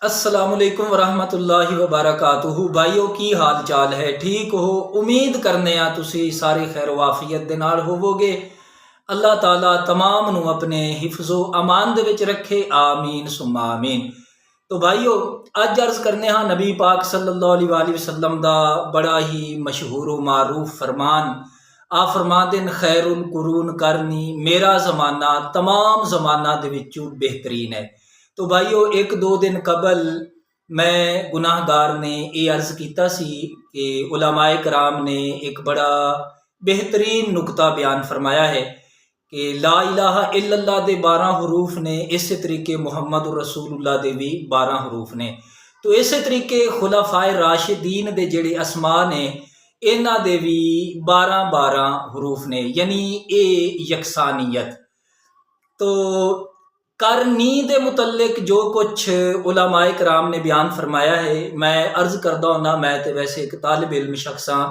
السلام علیکم ورحمۃ اللہ وبرکاتہ بھائیو کی حال چال ہے؟ ٹھیک ہو؟ امید کرنے آ تسی سارے خیر و عافیت دے نال ہووگے۔ اللہ تعالیٰ تمام نو اپنے حفظ و امان دے وچ رکھے، آمین ثم آمین۔ تو بھائیو اج عرض کرنے ہاں نبی پاک صلی اللہ علیہ وآلہ وسلم دا بڑا ہی مشہور و معروف فرمان۔ آپ فرماندن خیر القرون کرنی، میرا زمانہ تمام زمانہ دے وچوں بہترین ہے۔ تو بھائیو ایک دو دن قبل میں گناہ گار نے یہ عرض کیتا سی کہ علماء کرام نے ایک بڑا بہترین نقطہ بیان فرمایا ہے کہ لا الہ الا اللہ دے 12 حروف نے، اسی طریقے محمد رسول اللہ دے بھی 12 حروف نے۔ تو اسی طریقے خلفائے راشدین دے جڑے اسماء نے انہاں دے بھی 12 حروف نے، یعنی اے یکسانیت۔ تو کرنی دے متعلق جو کچھ علماء کرام نے بیان فرمایا ہے، میں عرض کردہ ہونا، میں تے ویسے ایک طالب علم شخص ہاں،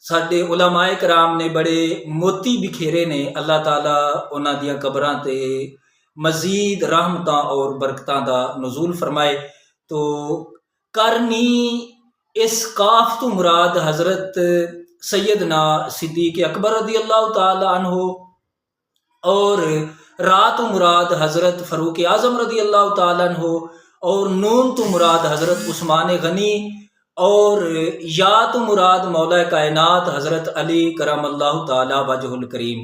ساڈے علماء کرام نے بڑے موتی بکھیرے نے، اللہ تعالیٰ انہاں دیاں قبراں تے مزید رحمتاں اور برکتاں دا نزول فرمائے۔ تو کرنی اس کاف تو مراد حضرت سیدنا صدیق اکبر رضی اللہ تعالی عنہ، اور را تو مراد حضرت فاروق اعظم رضی اللہ تعالیٰ عنہ، اور نون تو مراد حضرت عثمان غنی، اور یا تو مراد مولا کائنات حضرت علی کرم اللہ تعالی وجہ الکریم،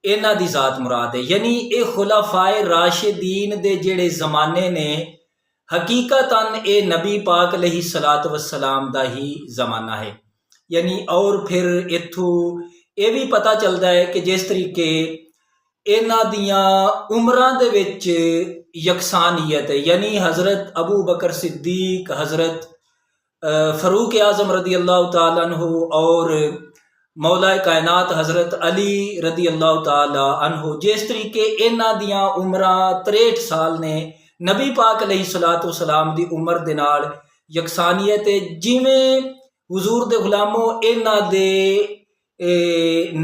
انہاں دی ذات مراد ہے۔ یعنی اے خلفائے راشدین دے جڑے زمانے نے، حقیقتاً اے نبی پاک علیہ الصلاۃ والسلام دا ہی زمانہ ہے۔ یعنی اور پھر اتھو یہ بھی پتہ چلتا ہے کہ جس طریقے انہاں دیاں عمراں دے وچ یکسانیت ہے، یعنی حضرت ابو بکر صدیق، حضرت فاروق اعظم رضی اللہ تعالیٰ عنہ، اور مولا کائنات حضرت علی رضی اللہ تعالیٰ عنہ، جس طریقے انہاں دیاں عمراں 63 سال نے، نبی پاک علیہ الصلاۃ والسلام دی عمر دے نال یکسانیت ہے۔ جویں حضور دے غلاموں انہاں دے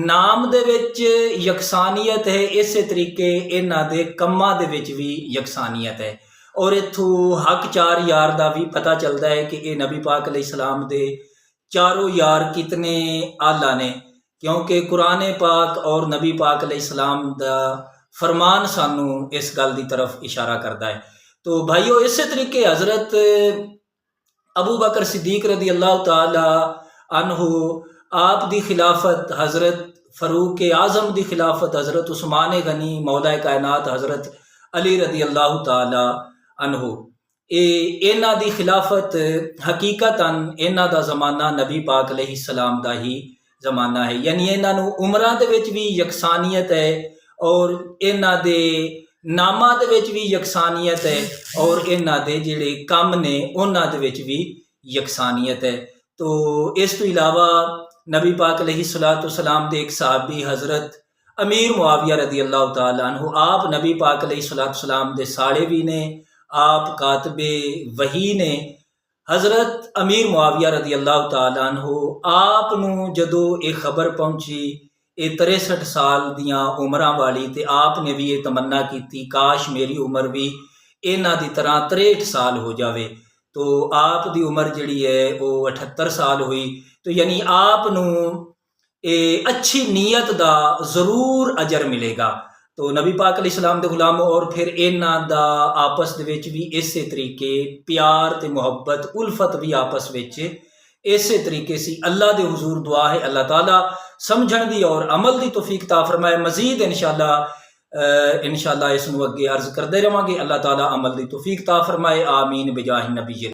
نام دے وچ یکسانیت ہے، اسی طریقے انہاں دے کماں دے وچ بھی یکسانیت ہے۔ اور اتھو حق 4 یار دا بھی پتہ چلتا ہے کہ اے نبی پاک علیہ السلام دے چاروں یار کتنے اعلیٰ نے، کیونکہ قرآن پاک اور نبی پاک علیہ السلام دا فرمان سانو اس گل دی طرف اشارہ کرتا ہے۔ تو بھائیو اسی طریقے حضرت ابو بکر صدیق رضی اللہ تعالی عنہ، آپ دی خلافت، حضرت فاروق اعظم دی خلافت، حضرت عثمان غنی، مولا کائنات حضرت علی رضی اللہ تعالی عنہ، انہاں دی خلافت حقیقتاً انہاں دا زمانہ نبی پاک علیہ السلام دا ہی زمانہ ہے۔ یعنی انہاں نو عمراں دے وچ بھی یکسانیت ہے، اور انہاں دے ناماں دے وچ بھی یکسانیت ہے، اور انہاں دے جڑے کم نے انہاں دے وچ بھی یکسانیت ہے۔ تو اس تو علاوہ نبی پاک علیہ الصلاۃ والسلام دے ایک صحابی حضرت امیر معاویہ رضی اللہ تعالیٰ عنہ، آپ نبی پاک علیہ الصلاۃ والسلام دے ساڑے بھی نے، آپ کاتب وحی نے۔ حضرت امیر معاویہ رضی اللہ تعالیٰ عنہ، آپ نو جدو یہ خبر پہنچی یہ 63 سال دیاں عمراں والی، تے آپ نے بھی یہ تمنا کی کاش میری عمر بھی انہاں دی طرح 63 سال ہو جاوے۔ تو آپ دی عمر جڑی ہے وہ 78 سال ہوئی۔ تو یعنی آپ نو اچھی نیت دا ضرور اجر ملے گا۔ تو نبی پاک علیہ السلام دے غلاموں، اور پھر انہاں دا آپس دے وچ بھی اسی طریقے پیار تے محبت الفت بھی آپس وچ اسی طریقے سی۔ اللہ دے حضور دعا ہے اللہ تعالیٰ سمجھن دی اور عمل دی توفیق عطا فرمائے۔ مزید انشاءاللہ اس نو اگے عرض کردے رہاں گے، اللہ تعالیٰ عمل دی توفیق عطا فرمائے، آمین بجاہ نبی۔